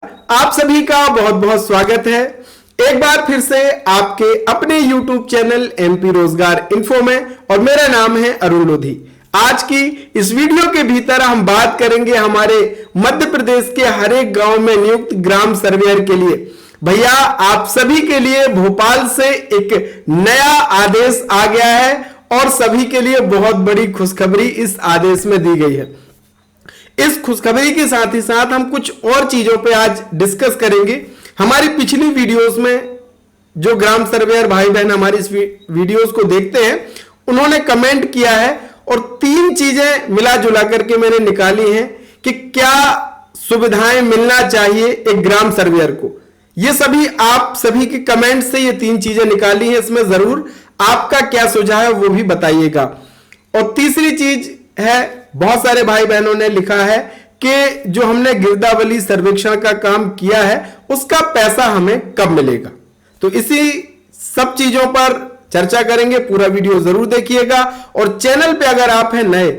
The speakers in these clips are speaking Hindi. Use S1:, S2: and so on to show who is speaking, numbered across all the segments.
S1: आप सभी का बहुत बहुत स्वागत है एक बार फिर से आपके अपने YouTube चैनल एमपी रोजगार इन्फो में। और मेरा नाम है अरुण लोधी। आज की इस वीडियो के भीतर हम बात करेंगे हमारे मध्य प्रदेश के हर एक गांव में नियुक्त ग्राम सर्वेयर के लिए। भैया आप सभी के लिए भोपाल से एक नया आदेश आ गया है और सभी के लिए बहुत बड़ी खुशखबरी इस आदेश में दी गई है। इस खुशखबरी के साथ ही साथ हम कुछ और चीजों पे आज डिस्कस करेंगे। हमारी पिछली वीडियोस में जो ग्राम सर्वेयर भाई बहन हमारी इस वीडियोस को देखते हैं उन्होंने कमेंट किया है और तीन चीजें मिला जुला करके मैंने निकाली हैं कि क्या सुविधाएं मिलना चाहिए एक ग्राम सर्वेयर को। ये सभी आप सभी के कमेंट से ये तीन चीजें निकाली हैं। इसमें जरूर आपका क्या सुझाव है वो भी बताइएगा। और तीसरी चीज है, बहुत सारे भाई बहनों ने लिखा है कि जो हमने गिरदावली सर्वेक्षण का काम किया है उसका पैसा हमें कब मिलेगा। तो इसी सब चीजों पर चर्चा करेंगे। पूरा वीडियो जरूर देखिएगा और चैनल पे अगर आप हैं नए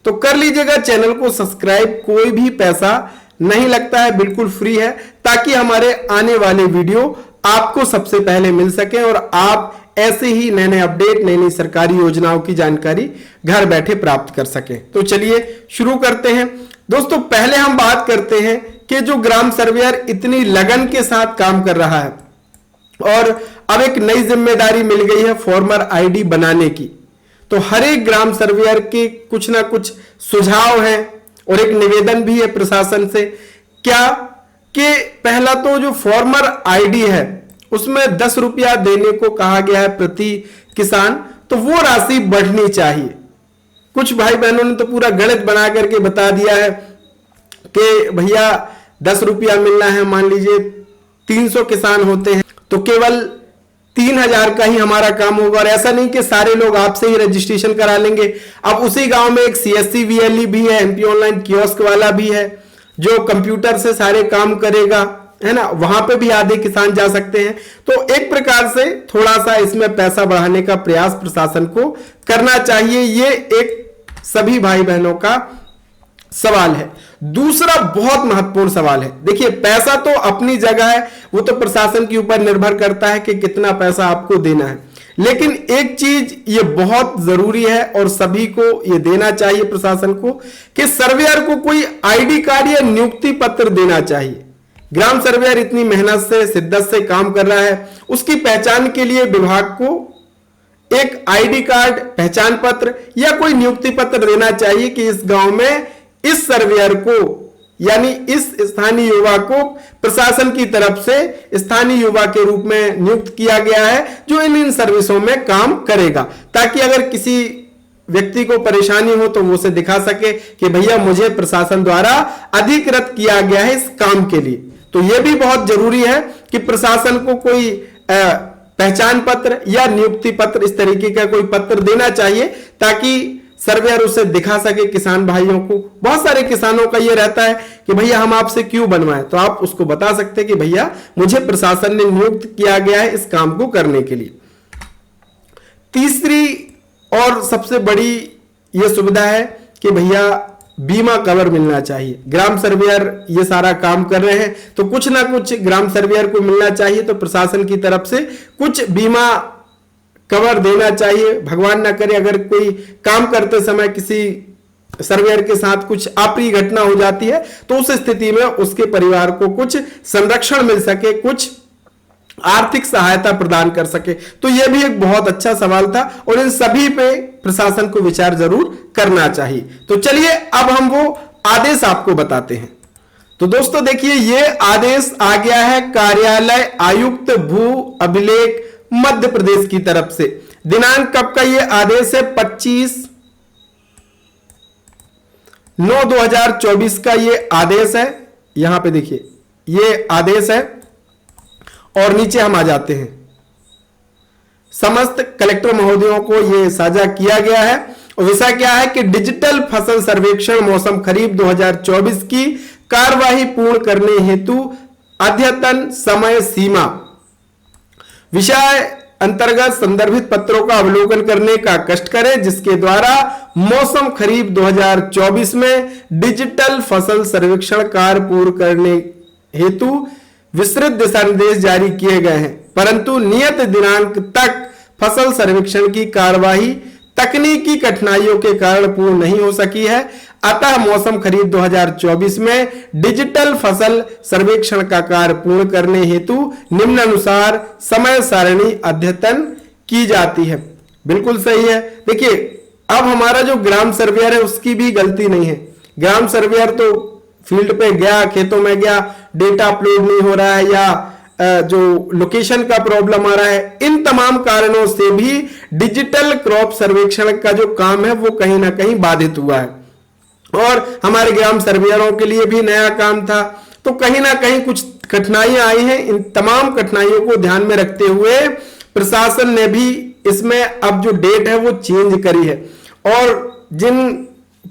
S1: तो कर लीजिएगा चैनल को सब्सक्राइब। कोई भी पैसा नहीं लगता है, बिल्कुल फ्री है, ताकि हमारे आने वाले वीडियो आपको सबसे पहले मिल सके और आप ऐसे ही नए नए अपडेट, नई नई सरकारी योजनाओं की जानकारी घर बैठे प्राप्त कर सकें। तो चलिए शुरू करते हैं। दोस्तों पहले हम बात करते हैं कि जो ग्राम सर्वेयर इतनी लगन के साथ काम कर रहा है और अब एक नई जिम्मेदारी मिल गई है फॉर्मर आईडी बनाने की। तो हर एक ग्राम सर्वेयर के कुछ ना कुछ सुझाव हैं और एक निवेदन भी है प्रशासन से। क्या कि पहला तो जो फॉर्मर आईडी है उसमें 10 रुपया देने को कहा गया है प्रति किसान, तो वो राशि बढ़नी चाहिए। कुछ भाई बहनों ने तो पूरा गणित बना करके बता दिया है कि भैया 10 रुपया मिलना है, मान लीजिए 300 किसान होते हैं तो केवल 3000 का ही हमारा काम होगा। और ऐसा नहीं कि सारे लोग आपसे ही रजिस्ट्रेशन करा लेंगे। अब उसी गांव में एक सीएससी वीएलई भी है, एमपी ऑनलाइन कियोस्क वाला भी है जो कंप्यूटर से सारे काम करेगा, है ना, वहां पे भी आधे किसान जा सकते हैं। तो एक प्रकार से थोड़ा सा इसमें पैसा बढ़ाने का प्रयास प्रशासन को करना चाहिए। ये एक सभी भाई बहनों का सवाल है। दूसरा बहुत महत्वपूर्ण सवाल है, देखिए पैसा तो अपनी जगह है, वो तो प्रशासन के ऊपर निर्भर करता है कि कितना पैसा आपको देना है। लेकिन एक चीज ये बहुत जरूरी है और सभी को ये देना चाहिए प्रशासन को कि सर्वेयर को कोई आईडी कार्ड या नियुक्ति पत्र देना चाहिए। ग्राम सर्वेयर इतनी मेहनत से, शिद्दत से काम कर रहा है, उसकी पहचान के लिए विभाग को एक आईडी कार्ड, पहचान पत्र या कोई नियुक्ति पत्र देना चाहिए कि इस गांव में इस सर्वेयर को यानी इस स्थानीय युवा को प्रशासन की तरफ से स्थानीय युवा के रूप में नियुक्त किया गया है जो इन सर्विसों में काम करेगा, ताकि अगर किसी व्यक्ति को परेशानी हो तो वो उसे दिखा सके कि भैया मुझे प्रशासन द्वारा अधिकृत किया गया है इस काम के लिए। तो यह भी बहुत जरूरी है कि प्रशासन को कोई पहचान पत्र या नियुक्ति पत्र, इस तरीके का कोई पत्र देना चाहिए ताकि सर्वेयर उसे दिखा सके किसान भाइयों को। बहुत सारे किसानों का यह रहता है कि भैया हम आपसे क्यों बनवाएं, तो आप उसको बता सकते हैं कि भैया मुझे प्रशासन ने नियुक्त किया गया है इस काम को करने के लिए। तीसरी और सबसे बड़ी यह सुविधा है कि भैया बीमा कवर मिलना चाहिए। ग्राम सर्वेयर ये सारा काम कर रहे हैं तो कुछ ना कुछ ग्राम सर्वेयर को मिलना चाहिए। तो प्रशासन की तरफ से कुछ बीमा कवर देना चाहिए। भगवान ना करे अगर कोई काम करते समय किसी सर्वेयर के साथ कुछ अप्रिय घटना हो जाती है तो उस स्थिति में उसके परिवार को कुछ संरक्षण मिल सके, कुछ आर्थिक सहायता प्रदान कर सके। तो यह भी एक बहुत अच्छा सवाल था और इन सभी पे प्रशासन को विचार जरूर करना चाहिए। तो चलिए अब हम वो आदेश आपको बताते हैं। तो दोस्तों देखिए ये आदेश आ गया है कार्यालय आयुक्त भू अभिलेख मध्य प्रदेश की तरफ से। दिनांक कब का ये आदेश है? 25/9/2024 का ये आदेश है। यहां पे देखिए ये आदेश है और नीचे हम आ जाते हैं। समस्त कलेक्टर महोदयों को यह साझा किया गया है और विषय क्या है कि डिजिटल फसल सर्वेक्षण मौसम खरीफ 2024 की कार्यवाही पूर्ण करने हेतु अद्यतन समय सीमा विषय अंतर्गत संदर्भित पत्रों का अवलोकन करने का कष्ट करें, जिसके द्वारा मौसम खरीफ 2024 में डिजिटल फसल सर्वेक्षण कार्य पूर्ण करने हेतु विस्तृत दिशा निर्देश जारी किए गए हैं, परंतु नियत दिनांक तक फसल सर्वेक्षण की कार्यवाही तकनीकी कठिनाइयों के कारण पूर्ण नहीं हो सकी है। अतः मौसम खरीफ 2024 में डिजिटल फसल सर्वेक्षण का कार्य पूर्ण करने हेतु निम्नानुसार समय सारणी अद्यतन की जाती है। बिल्कुल सही है। देखिए, अब हमारा जो ग्राम सर्वेयर है उसकी भी गलती नहीं है। ग्राम सर्वेयर तो फील्ड पे गया, खेतों में गया, डेटा अपलोड नहीं हो रहा है या जो लोकेशन का प्रॉब्लम आ रहा है, इन तमाम कारणों से भी डिजिटल क्रॉप सर्वेक्षण का जो काम है वो कहीं ना कहीं बाधित हुआ है और हमारे ग्राम सर्वेयरों के लिए भी नया काम था, तो कहीं ना कहीं कुछ कठिनाइयां आई हैं। इन तमाम कठिनाइयों को ध्यान में रखते हुए प्रशासन ने भी इसमें अब जो डेट है वो चेंज करी है और जिन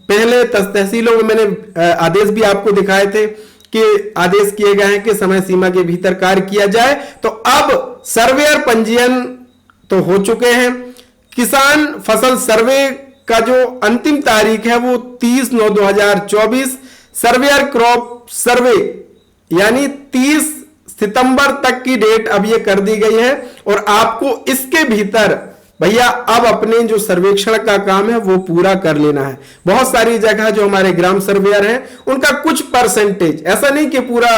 S1: पहले तहसीलों में मैंने आदेश भी आपको दिखाए थे कि आदेश किए गए हैं कि समय सीमा के भीतर कार्य किया जाए, तो अब सर्वेयर पंजीयन तो हो चुके हैं। किसान फसल सर्वे का जो अंतिम तारीख है वो 30/9/2024, सर्वेयर क्रॉप सर्वे यानी 30 सितंबर तक की डेट अब ये कर दी गई है और आपको इसके भीतर भैया अब अपने जो सर्वेक्षण का काम है वो पूरा कर लेना है। बहुत सारी जगह जो हमारे ग्राम सर्वेयर हैं उनका कुछ परसेंटेज, ऐसा नहीं कि पूरा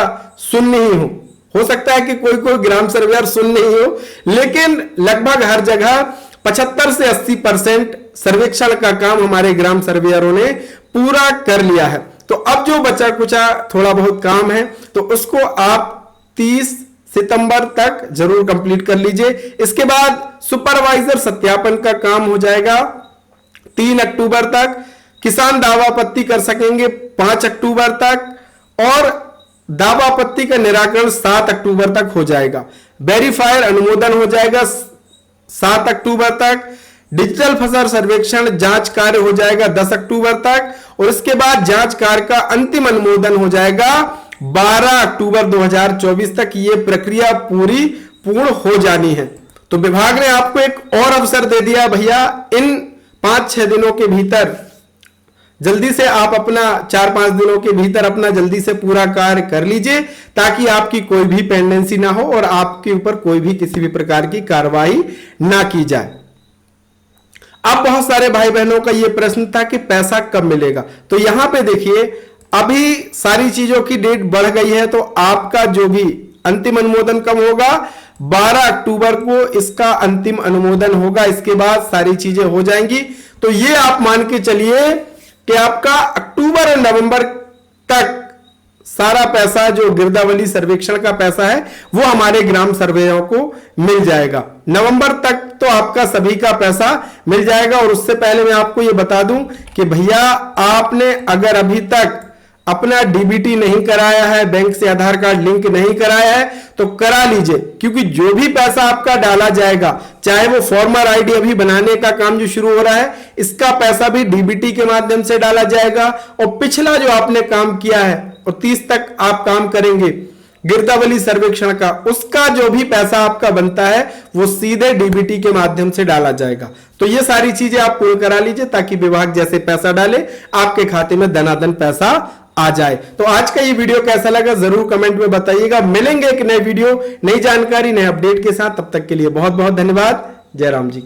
S1: शून्य ही हो सकता है कि कोई कोई ग्राम सर्वेयर शून्य ही हो, लेकिन लगभग हर जगह 75 से 80% सर्वेक्षण का काम हमारे ग्राम सर्वेयरों ने पूरा कर लिया है। तो अब जो बचा कुचा थोड़ा बहुत काम है तो उसको आप 30 सितंबर तक जरूर कंप्लीट कर लीजिए। इसके बाद सुपरवाइजर सत्यापन का काम हो जाएगा 3 अक्टूबर तक, किसान दावा आपत्ति कर सकेंगे 5 अक्टूबर तक और दावा आपत्ति का निराकरण 7 अक्टूबर तक हो जाएगा। वेरीफायर अनुमोदन हो जाएगा 7 अक्टूबर तक। डिजिटल फसल सर्वेक्षण जांच कार्य हो जाएगा 10 अक्टूबर तक और इसके बाद जांच कार्य का अंतिम अनुमोदन हो जाएगा 12 अक्टूबर 2024 तक। ये प्रक्रिया पूर्ण हो जानी है। तो विभाग ने आपको एक और अवसर दे दिया भैया, इन 5-6 दिनों के भीतर जल्दी से आप अपना 4-5 दिनों के भीतर अपना जल्दी से पूरा कार्य कर लीजिए ताकि आपकी कोई भी पेंडेंसी ना हो और आपके ऊपर कोई भी किसी भी प्रकार की कार्रवाई ना की जाए। अब बहुत सारे भाई बहनों का यह प्रश्न था कि पैसा कब मिलेगा, तो यहां पे देखिए अभी सारी चीजों की डेट बढ़ गई है, तो आपका जो भी अंतिम अनुमोदन कब होगा 12 अक्टूबर को इसका अंतिम अनुमोदन होगा। इसके बाद सारी चीजें हो जाएंगी। तो ये आप मान के चलिए कि आपका अक्टूबर और नवंबर तक सारा पैसा जो गिरदावली सर्वेक्षण का पैसा है वो हमारे ग्राम सर्वेयरों को मिल जाएगा। नवंबर तक तो आपका सभी का पैसा मिल जाएगा। और उससे पहले मैं आपको ये बता दूं कि भैया आपने अगर अभी तक अपना डीबीटी नहीं कराया है, बैंक से आधार कार्ड लिंक नहीं कराया है, तो करा लीजिए, क्योंकि जो भी पैसा आपका डाला जाएगा, चाहे वो फॉर्मर आईडी अभी बनाने का काम जो शुरू हो रहा है, इसका पैसा भी डीबीटी के माध्यम से डाला जाएगा। और पिछला जो आपने काम किया है और 30 तक आप काम करेंगे गिरदावली सर्वेक्षण का, उसका जो भी पैसा आपका बनता है वो सीधे डीबीटी के माध्यम से डाला जाएगा। तो ये सारी चीजें आप पूर्ण करा लीजिए ताकि विभाग जैसे पैसा डाले आपके खाते में धनाधन पैसा आ जाए। तो आज का ये वीडियो कैसा लगा जरूर कमेंट में बताइएगा। मिलेंगे एक नए वीडियो, नई जानकारी, नए अपडेट के साथ। तब तक के लिए बहुत बहुत धन्यवाद। जय राम जी।